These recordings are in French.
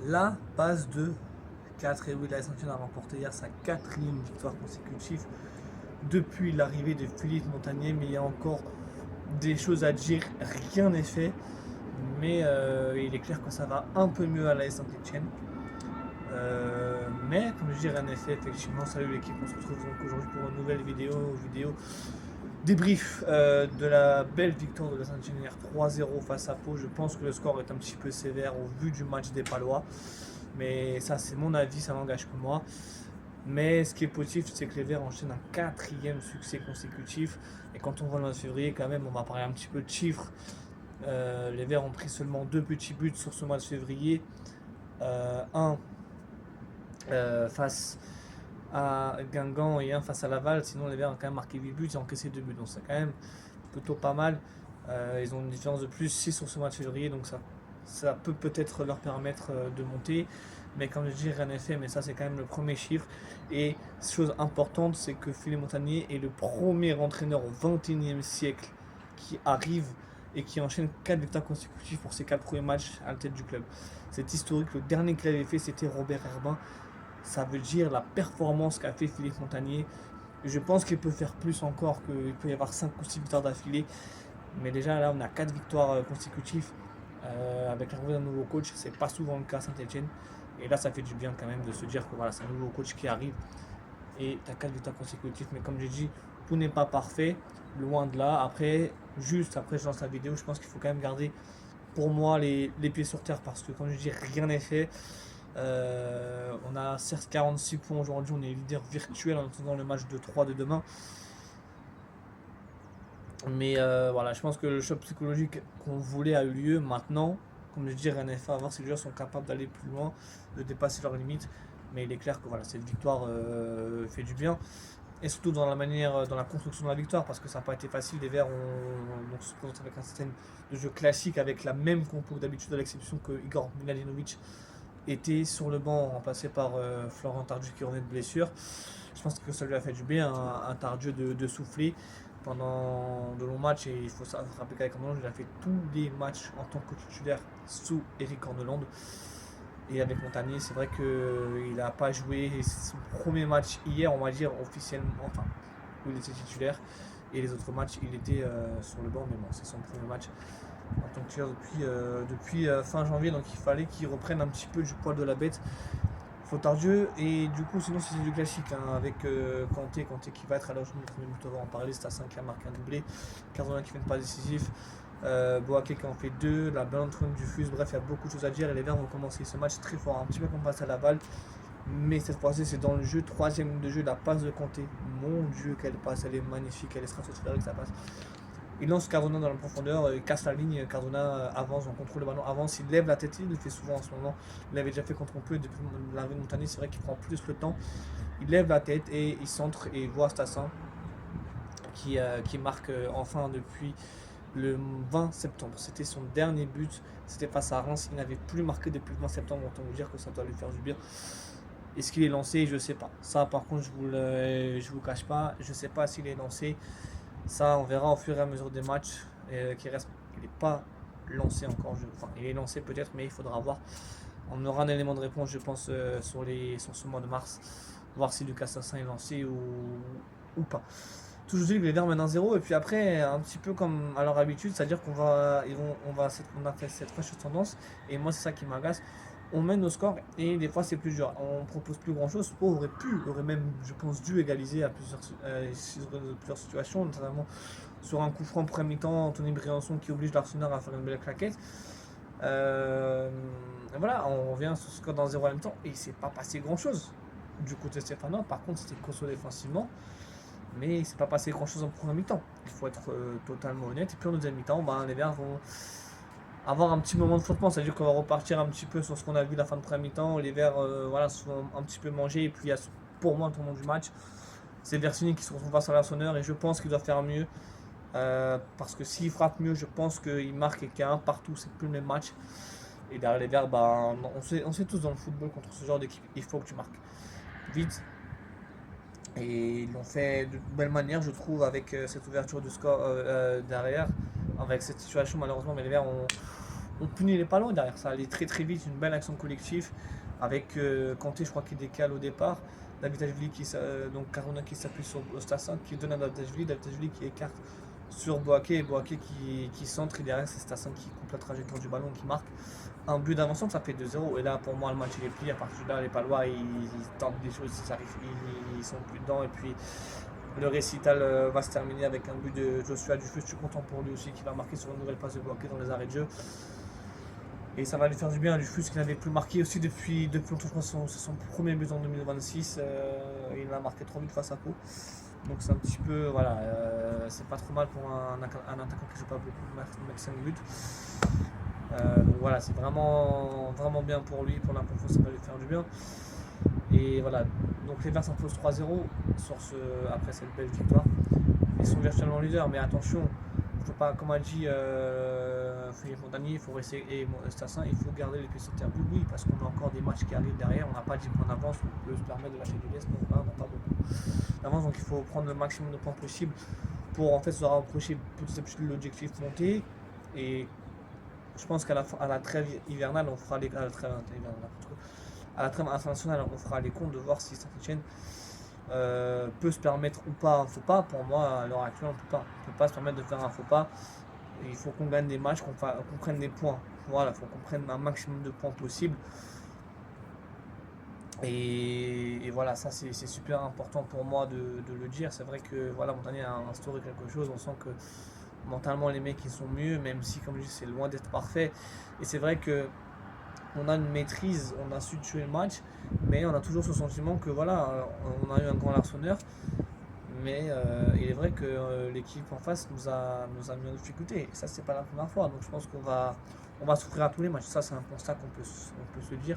La base de 4, et oui, la Saint-Etienne a remporté hier sa quatrième victoire consécutive depuis l'arrivée de Philippe Montagnier, mais il y a encore des choses à dire, rien n'est fait, mais il est clair que ça va un peu mieux à la Saint-Etienne. Mais comme je dis, rien n'est fait, effectivement. Salut l'équipe, on se retrouve donc aujourd'hui pour une nouvelle vidéo débrief de la belle victoire de la Saint-Etienne hier 3-0 face à Pau. Je pense que le score est un petit peu sévère au vu du match des Palois. Mais ça, c'est mon avis, ça n'engage que moi. Mais ce qui est positif, c'est que les Verts enchaînent un quatrième succès consécutif. Et quand on voit le mois de février, quand même, on va parler un petit peu de chiffres. Les Verts ont pris seulement 2 petits buts sur ce mois de février. Un face à Guingamp et un face à Laval. Sinon, les Verts ont quand même marqué 8 buts et encaissé 2 buts. Donc c'est quand même plutôt pas mal. Ils ont une différence de plus 6 sur ce mois de février. Donc ça peut peut-être leur permettre de monter. Mais comme je dis, rien n'est fait. Mais ça, c'est quand même le premier chiffre. Et chose importante, c'est que Philippe Montagnier est le premier entraîneur au XXIe siècle qui arrive et qui enchaîne 4 victoires consécutives pour ses 4 premiers matchs à la tête du club. C'est historique. Le dernier qu'il avait fait, c'était Robert Herbin. Ça veut dire la performance qu'a fait Philippe Montagnier. Je pense qu'il peut faire plus encore, qu'il peut y avoir 5 ou 6 victoires d'affilée. Mais déjà là, on a 4 victoires consécutives avec l'arrivée d'un nouveau coach. C'est pas souvent le cas à Saint-Etienne. Et là, ça fait du bien quand même de se dire que voilà, c'est un nouveau coach qui arrive et tu as 4 victoires consécutives. Mais comme j'ai dit, tout n'est pas parfait, loin de là. Après, juste après, je lance la vidéo, je pense qu'il faut quand même garder pour moi les pieds sur terre parce que, comme je dis, rien n'est fait. On a certes 46 points aujourd'hui, on est leader virtuel en attendant le match de 3 de demain. Mais voilà, je pense que le choc psychologique qu'on voulait a eu lieu. Maintenant, comme je dis, rien n'est fait à voir si les joueurs sont capables d'aller plus loin, de dépasser leurs limites. Mais il est clair que voilà, cette victoire fait du bien. Et surtout dans la manière, dans la construction de la victoire, parce que ça n'a pas été facile. Les Verts ont se présenté avec un système de jeu classique, avec la même compo que d'habitude, à l'exception que Igor Miladinovic était sur le banc, remplacé par Florent Tardieu qui revenait de blessure. Je pense que ça lui a fait du bien, un Tardieu de souffler pendant de longs matchs. Et il faut se rappeler qu'avec Corneland, il a fait tous les matchs en tant que titulaire sous Eric Corneland. Et avec Montagnier, c'est vrai qu'il n'a pas joué. C'est son premier match hier, on va dire officiellement, enfin, où il était titulaire. Et les autres matchs, il était sur le banc, mais bon, c'est son premier match en tant que titulaire depuis fin janvier. Donc il fallait qu'il reprenne un petit peu du poil de la bête. Faut Tardieu. Et du coup, sinon, c'est du classique hein, avec Kanté qui va être à la journée. On va en parler. C'est à 5 qui a marqué un doublé. Cardona qui fait une passe décisive. Boaké qui en fait 2, la Ballon du Fuse, bref, il y a beaucoup de choses à dire. Et les Verts vont commencer ce match très fort, un petit peu comme passe à Laval. Mais cette fois-ci, c'est dans le jeu, troisième ligne de jeu, la passe de Kanté. Mon Dieu, quelle passe, elle est magnifique, elle est stratosphérique, sa passe. Il lance Cardona dans la profondeur, il casse la ligne, Cardona avance, on contrôle le ballon, avance, il lève la tête, il le fait souvent en ce moment. Il l'avait déjà fait contre un peu depuis l'arrivée de Montagnier, c'est vrai qu'il prend plus le temps. Il lève la tête et il centre et voit Stassin qui marque enfin depuis le 20 septembre. C'était son dernier but, c'était face à Reims. Il n'avait plus marqué depuis le 20 septembre, autant vous dire que ça doit lui faire du bien. Est-ce qu'il est lancé? Je sais pas. Ça, par contre, je vous cache pas. Je sais pas s'il est lancé. Ça, on verra au fur et à mesure des matchs qui restent. Il n'est pas lancé encore. Enfin, il est lancé peut-être, mais il faudra voir. On aura un élément de réponse, je pense, sur ce mois de mars. Voir si Lucas Sassin est lancé ou pas. Toujours dit que les Verts mènent 1-0 et puis après un petit peu comme à leur habitude, c'est-à-dire on a fait cette fâcheuse tendance et moi c'est ça qui m'agace. On mène nos scores et des fois c'est plus dur. On propose plus grand chose. Pau aurait même je pense dû égaliser à plusieurs situations, notamment sur un coup franc premier mi-temps, Anthony Briançon qui oblige l'Arsenal à faire une belle claquette. Voilà, on revient sur ce score dans 0 à mi-temps et il s'est pas passé grand chose du côté stéphanois. Par contre c'était consolé défensivement. Mais il ne s'est pas passé grand chose en première mi-temps. Il faut être totalement honnête. Et puis en deuxième mi-temps, les Verts vont avoir un petit moment de flottement. C'est-à-dire qu'on va repartir un petit peu sur ce qu'on a vu la fin de première mi-temps. Les Verts voilà, sont un petit peu mangés. Et puis il y a pour moi le tournant du match. C'est Versini qui se retrouve face à l'Arsenal. Et je pense qu'il doit faire mieux. Parce que s'il frappe mieux, je pense qu'il marque et qu'il y a un partout. C'est plus le même match. Et derrière les Verts, on sait tous dans le football contre ce genre d'équipe, il faut que tu marques vite. Et ils l'ont fait de belle manière, je trouve, avec cette ouverture du score derrière, avec cette situation malheureusement, mais les Verts on punit les Palois derrière. Ça allait très très vite, une belle action collective avec Kanté, je crois qu'il décale au départ. Davidashvili donc Carona qui s'appuie sur Stassin, qui donne à Davidashvili qui écarte sur Boaké et Boaké qui centre et derrière c'est Stassin qui coupe la trajectoire du ballon qui marque un but d'avancement, ça fait 2-0 et là pour moi le match il est plié. À partir de là les Palois ils tentent des choses, ils sont plus dedans et puis le récital va se terminer avec un but de Joshua Dufus. Je suis content pour lui aussi qui va marquer sur une nouvelle passe de Boaké dans les arrêts de jeu. Et ça va lui faire du bien. Dufus qui n'avait plus marqué aussi depuis longtemps, je crois que c'est son premier but en 2026. Il a marqué 3 buts face à Pau. Donc c'est un petit peu, voilà, c'est pas trop mal pour un attaquant qui joue pas beaucoup, mettre 5 buts. Donc voilà, c'est vraiment bien pour lui, pour la confiance, ça va lui faire du bien. Et voilà, donc les Verts s'imposent 3-0 après cette belle victoire. Ils sont virtuellement leaders, mais attention, il faut pas, comme a dit Philippe Montagnier, il faut rester, et Stassin, il faut garder les pieds sur terre. Oui, parce qu'on a encore des matchs qui arrivent derrière, on n'a pas 10 points d'avance, on peut se permettre de lâcher du lest, donc là on n'a pas beaucoup d'avance, donc il faut prendre le maximum de points possible pour en fait se rapprocher petit à petit de l'objectif monté. Et je pense qu'à la trêve hivernale, on fera à la trêve internationale, on fera les comptes de voir si Saint-Etienne peut se permettre ou pas un faux pas. Pour moi, à l'heure actuelle, on ne peut pas se permettre de faire un faux pas. Il faut qu'on gagne des matchs, qu'on prenne des points. Voilà, il faut qu'on prenne un maximum de points possible. Et voilà, ça c'est super important pour moi de le dire. C'est vrai que voilà, Montagnier a instauré quelque chose. On sent que mentalement les mecs ils sont mieux, même si comme je dis c'est loin d'être parfait. Et c'est vrai que on a une maîtrise, on a su tuer le match, mais on a toujours ce sentiment que voilà, on a eu un grand larsonneur. Mais il est vrai que l'équipe en face nous a mis en difficulté. Et ça c'est pas la première fois. Donc je pense on va souffrir à tous les matchs. Ça c'est un constat qu'on peut se dire.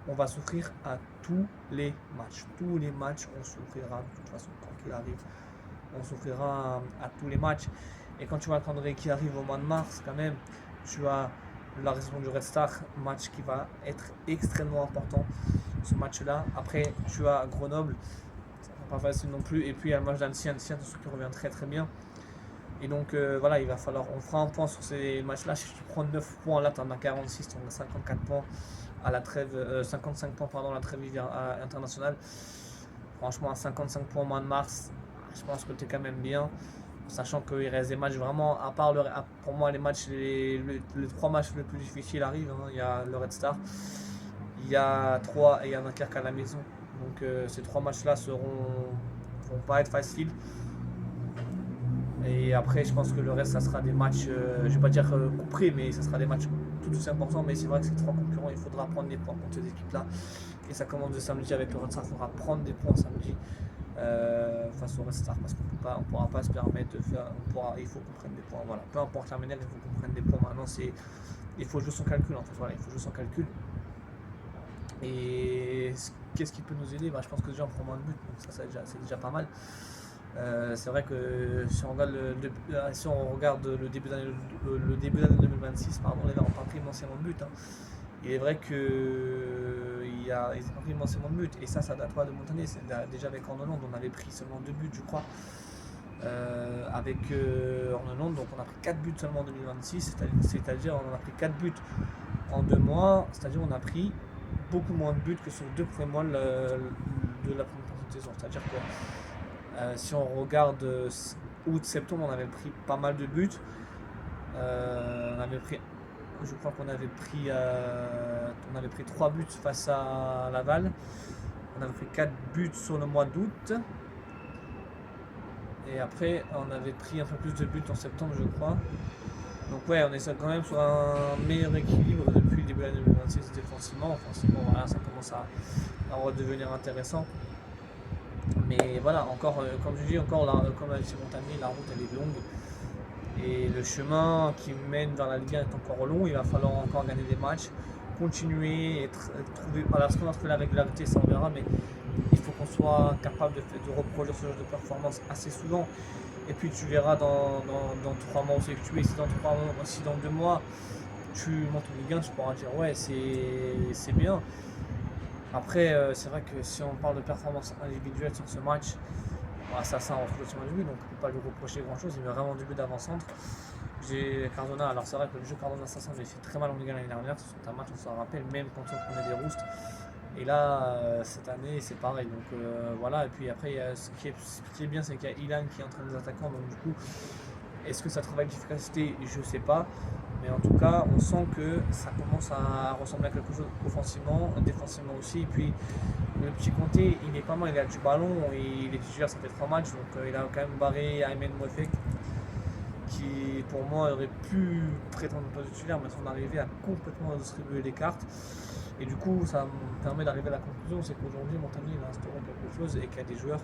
On va souffrir à tous les matchs. Tous les matchs, on souffrira de toute façon, quoi qu'il arrive. On souffrira à tous les matchs. Et quand tu vois le calendrier qui arrive au mois de mars, quand même, tu as la réception du Red Star, match qui va être extrêmement important, ce match-là. Après, tu as Grenoble, ça va pas facile non plus. Et puis, il y a le match d'Annecy, qui revient très très bien. Et donc, voilà, il va falloir, on fera un point sur ces matchs-là. Si tu prends 9 points, là, tu en as 46, tu en as 54 points à la trêve, 55 points pendant la trêve internationale. Franchement, à 55 points au mois de mars, je pense que tu es quand même bien. Sachant qu'il reste des matchs vraiment, à part pour moi les matchs, les 3 matchs les plus difficiles arrivent. Hein. Il y a le Red Star, il y a 3 et il y a Dunkerque à la maison. Donc ces 3 matchs-là vont pas être faciles. Et après, je pense que le reste, ça sera des matchs, je ne vais pas dire couperés, mais ça sera des matchs tout aussi importants. Mais c'est vrai que ces 3 concurrents, il faudra prendre des points contre ces équipes-là. Et ça commence de samedi avec le Red Star, il faudra prendre des points samedi. Face au Red Star parce qu'on ne pourra pas se permettre de faire. Il faut qu'on prenne des points. Voilà. Peu importe la manière, il faut qu'on prenne des points. Maintenant, il faut jouer son calcul en fait. Voilà, il faut jouer son calcul. Et qu'est-ce qui peut nous aider? Je pense que déjà on prend moins de buts, donc ça c'est déjà pas mal. C'est vrai que si on regarde le début d'année 2026, les Verts n'ont pas pris immensément de buts. Hein. Il est vrai qu'ils ont pris immensément de buts, et ça date pas de Montagnier. Déjà avec Ornelande, on avait pris seulement 2 buts, je crois. Avec Ornelande, donc on a pris 4 buts seulement en 2026, c'est-à-dire on a pris 4 buts en 2 mois, c'est-à-dire on a pris beaucoup moins de buts que sur 2 premiers mois de la première partie de saison. C'est-à-dire que si on regarde août-septembre, on avait pris pas mal de buts. Je crois qu'on avait pris 3 buts face à Laval. On avait pris 4 buts sur le mois d'août. Et après, on avait pris un peu plus de buts en septembre, je crois. Donc ouais, on est quand même sur un meilleur équilibre depuis le début de l'année 2026 défensivement. Offensivement, voilà, ça commence à redevenir intéressant. Mais voilà, encore, comme je dis, comme a dit Montagnier, la route elle est longue. Et le chemin qui mène vers la Ligue 1 est encore long. Il va falloir encore gagner des matchs, continuer et trouver. Alors, ce qu'on a trouvé la régularité, ça on verra, mais il faut qu'on soit capable de reproduire ce genre de performance assez souvent. Et puis tu verras dans 3 mois où c'est que tu es. Si dans 2 mois tu montes en Ligue 1, tu pourras dire ouais, c'est bien. Après, c'est vrai que si on parle de performance individuelle sur ce match, ça on retrouve sur le but, donc on ne peut pas lui reprocher grand chose. Il met vraiment du but d'avant-centre. J'ai Cardona, alors c'est vrai que le jeu Cardona Assassin avait fait très mal en Ligue 1 l'année dernière, c'est un match, on s'en rappelle, même quand on prenait des roustes. Et là, cette année, c'est pareil. Donc voilà, et puis après, ce qui est bien, c'est qu'il y a Ilan qui est en train de nous attaquants. Donc du coup, est-ce que ça travaille d'efficacité? Je sais pas. Mais en tout cas, on sent que ça commence à ressembler à quelque chose offensivement, défensivement aussi. Et puis le petit Conté, il est pas mal, il a du ballon, et il est titulaire, ça fait 3 matchs. Donc il a quand même barré Aymen Mouefek, qui pour moi aurait pu prétendre au poste de titulaire, mais son arrivée a complètement distribué les cartes. Et du coup, ça me permet d'arriver à la conclusion, c'est qu'aujourd'hui, Montagnier il a instauré quelque chose et qu'il y a des joueurs,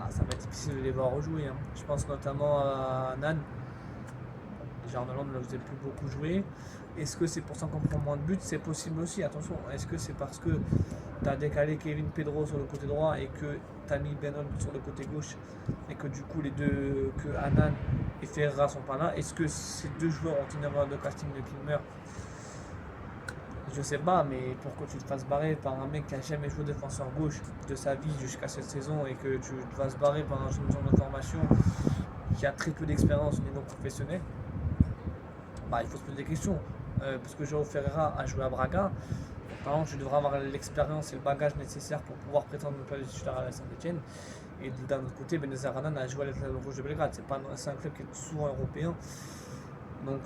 ça va être difficile de les voir rejouer. Hein. Je pense notamment à Nan. Hollande ne le faisait plus beaucoup jouer. Est-ce que c'est pour ça qu'on prend moins de buts? C'est possible aussi, attention. Est-ce que c'est parce que tu as décalé Kevin Pedro sur le côté droit et que tu as mis Benon sur le côté gauche et que du coup les deux, que Anan et Ferreira sont pas là? Est-ce que ces deux joueurs ont une erreur de casting de Kilmer? Je sais pas, mais pour que tu te fasses barrer par un mec qui a jamais joué défenseur gauche de sa vie jusqu'à cette saison et que tu te fasses barrer par un jeune de formation qui a très peu d'expérience au niveau professionnel, il faut se poser des questions. Parce que João Ferreira a joué à Braga, par exemple, tu devrais avoir l'expérience et le bagage nécessaire pour pouvoir prétendre ne pas être titulaire à la Saint-Etienne. Et d'un autre côté, Benazer Hanan a joué à l'Étoile Rouge de Belgrade. C'est un club qui est souvent européen. Donc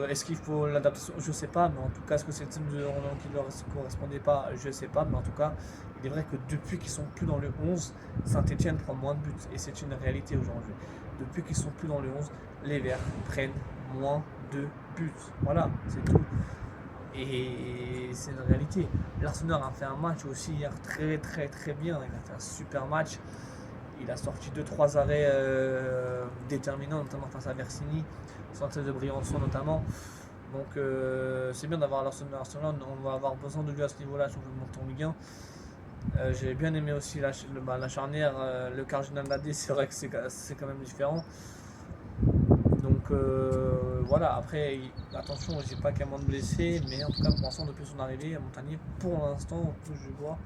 est-ce qu'il faut l'adaptation? Je ne sais pas, mais en tout cas, est-ce que c'est le team de Roland qui ne leur correspondait pas? Je ne sais pas, mais en tout cas, il est vrai que depuis qu'ils sont plus dans le 11, Saint-Etienne prend moins de buts. Et c'est une réalité aujourd'hui. Depuis qu'ils sont plus dans le 11, les Verts prennent moins de buts. Voilà, c'est tout. Et c'est une réalité. L'Arsenal a fait un match aussi hier très très très bien. Il a fait un super match. Il a sorti 2-3 arrêts déterminants, notamment face à Versini, centre de Briançon notamment. Donc c'est bien d'avoir l'Arsenal. On va avoir besoin de lui à ce niveau-là si on veut monter en Ligue 1. J'ai bien aimé aussi la charnière, le Cardinal Nadé, c'est vrai que c'est quand même différent. Donc voilà, après attention, je dis pas qu'il y a moins de blessés, mais en tout cas pour l'instant depuis son arrivée à Montagnier, pour l'instant, on touche du bois,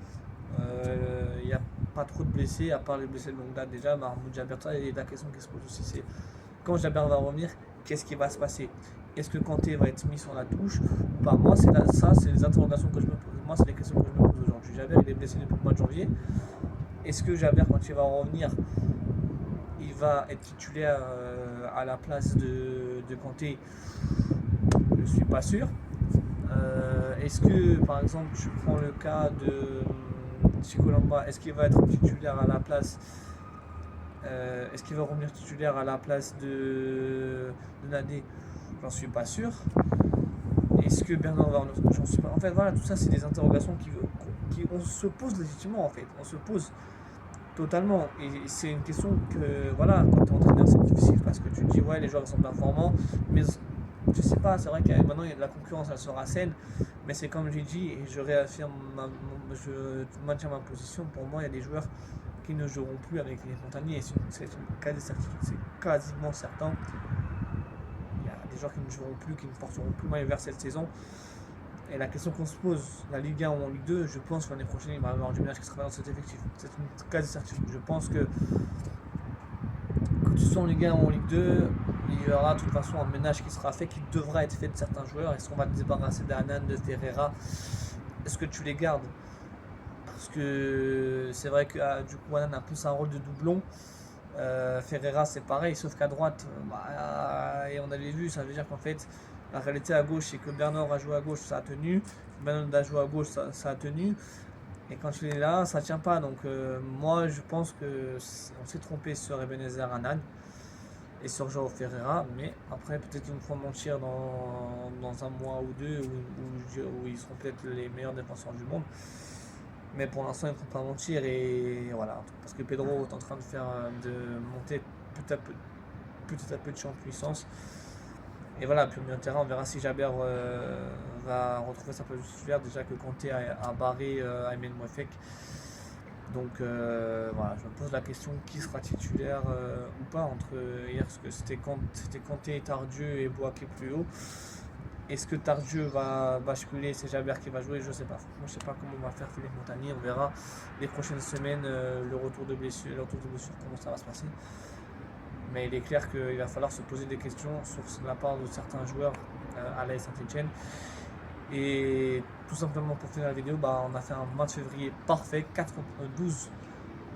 il n'y a pas trop de blessés, à part les blessés de longue date déjà. Mahmoud Jaber, et la question qui se pose aussi, c'est quand Jaber va revenir, qu'est-ce qui va se passer? Est-ce que Kanté va être mis sur la touche ou pas? Moi, c'est les interrogations que je me pose. Moi, c'est les questions que je me pose aujourd'hui. Jaber, il est blessé depuis le mois de janvier. Est-ce que Jaber, quand il va revenir, il va être titulaire à la place de Kanté? Je ne suis pas sûr. Est-ce que, par exemple, tu prends le cas de Chikolamba, est-ce qu'il va être titulaire à la place est-ce qu'il va revenir titulaire à la place de Nadé? J'en suis pas sûr. Est-ce que Bernard va j'en suis pas. En fait, voilà, tout ça, c'est des interrogations on se pose légitimement, en fait. On se pose totalement. Et c'est une question que, voilà, quand tu es entraîneur, c'est difficile parce que tu te dis, ouais, les joueurs sont performants, mais je sais pas, c'est vrai que maintenant, la concurrence, elle sera saine, mais c'est comme j'ai dit, et je réaffirme, je maintiens ma position. Pour moi, il y a des joueurs qui ne joueront plus avec les Montagniers, c'est une quasi-certitude, c'est quasiment certain. Il y a des joueurs qui ne joueront plus, qui ne porteront plus maillot vert cette saison. Et la question qu'on se pose, la Ligue 1 ou en Ligue 2, je pense que l'année prochaine, il va y avoir du ménage qui sera dans cet effectif. C'est une quasi-certitude. Je pense que tu sois en Ligue 1 ou en Ligue 2, il y aura de toute façon un ménage qui sera fait, qui devra être fait de certains joueurs. Est-ce qu'on va te débarrasser d'Anan, de Ferreira? Est-ce que tu les gardes? Parce que c'est vrai que du coup Anan a plus un rôle de doublon. Ferreira c'est pareil, sauf qu'à droite, et on avait vu, ça veut dire qu'en fait la réalité à gauche c'est que Bernard a joué à gauche, ça a tenu, Bernard a joué à gauche, ça a tenu, et quand il est là, ça tient pas. Donc moi je pense que on s'est trompé sur Ebenezer Anan et sur João Ferreira, mais après peut-être qu'ils nous feront mentir dans un mois ou deux où ils seront peut-être les meilleurs défenseurs du monde. Mais pour l'instant, ils ne font pas mentir, et voilà. Parce que Pedro est en train de monter petit à petit en puissance. Et voilà, puis au milieu de terrain, on verra si Jaber va retrouver sa place de titulaire. Déjà que Kanté a barré Aymen Mouefek. Donc voilà, je me pose la question qui sera titulaire ou pas entre hier, parce que c'était Kanté, Tardieu et Boaké plus haut. Est-ce que Tardieu va basculer? C'est Jaber qui va jouer? Je sais pas. Moi, je sais pas comment on va faire Philippe Montagnier. On verra les prochaines semaines le retour de blessure, comment ça va se passer. Mais il est clair qu'il va falloir se poser des questions sur la part de certains joueurs à l'AS Saint-Etienne. Et tout simplement pour finir la vidéo, on a fait un mois de février parfait, 12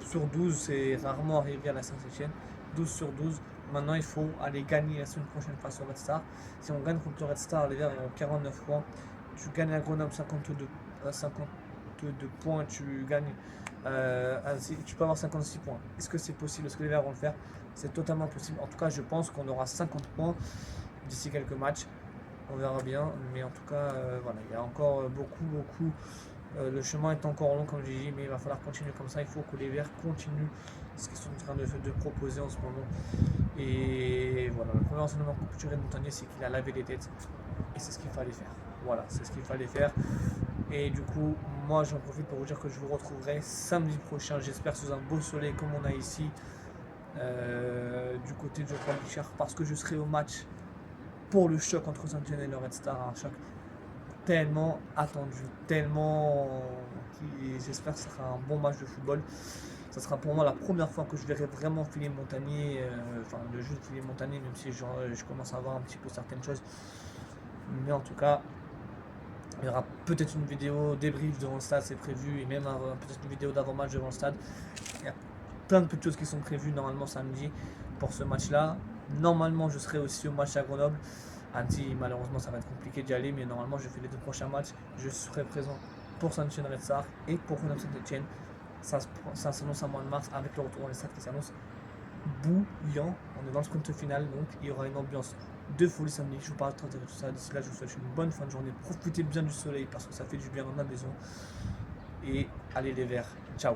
sur 12, c'est rarement arrivé à la Saint-Etienne, 12 sur 12. Maintenant il faut aller gagner la semaine prochaine face au Red Star. Si on gagne contre le Red Star, les Verts ont 49 points, tu gagnes à Grenoble 52 points, tu gagnes, tu peux avoir 56 points. Est-ce que c'est possible? Est-ce que les Verts vont le faire? C'est totalement possible. En tout cas, je pense qu'on aura 50 points d'ici quelques matchs. On verra bien, mais en tout cas, voilà, il y a encore beaucoup. Le chemin est encore long, comme j'ai dit, mais il va falloir continuer comme ça. Il faut que les Verts continuent ce qu'ils sont en train de proposer en ce moment. Et voilà, le premier enseignement qu'on peut tirer de Montagnier, c'est qu'il a lavé les têtes. Et c'est ce qu'il fallait faire. Voilà, c'est ce qu'il fallait faire. Et du coup, moi, j'en profite pour vous dire que je vous retrouverai samedi prochain, j'espère sous un beau soleil comme on a ici, du côté de Geoffroy Guichard, parce que je serai au match pour le choc entre Saint-Etienne et le Red Star, un choc tellement attendu, tellement, j'espère que ce sera un bon match de football. Ça sera pour moi la première fois que je verrai vraiment Philippe Montagnier, enfin le jeu de Philippe Montagnier, même si je commence à voir un petit peu certaines choses. Mais en tout cas, il y aura peut-être une vidéo débrief devant le stade, c'est prévu, et même peut-être une vidéo d'avant-match devant le stade. Il y a plein de petites choses qui sont prévues normalement samedi pour ce match-là. Normalement, je serai aussi au match à Grenoble. Annecy, malheureusement, ça va être compliqué d'y aller, mais normalement, je fais les 2 prochains matchs. Je serai présent pour Saint-Etienne Red Star et pour Grenoble Saint-Etienne. Ça s'annonce à mois de mars avec le retour dans les stades qui s'annonce bouillant. On est dans le compte final, donc il y aura une ambiance de folie samedi. Je vous parle de tout ça. D'ici là, je vous souhaite une bonne fin de journée. Profitez bien du soleil parce que ça fait du bien, on en a besoin. Et allez les Verts. Ciao.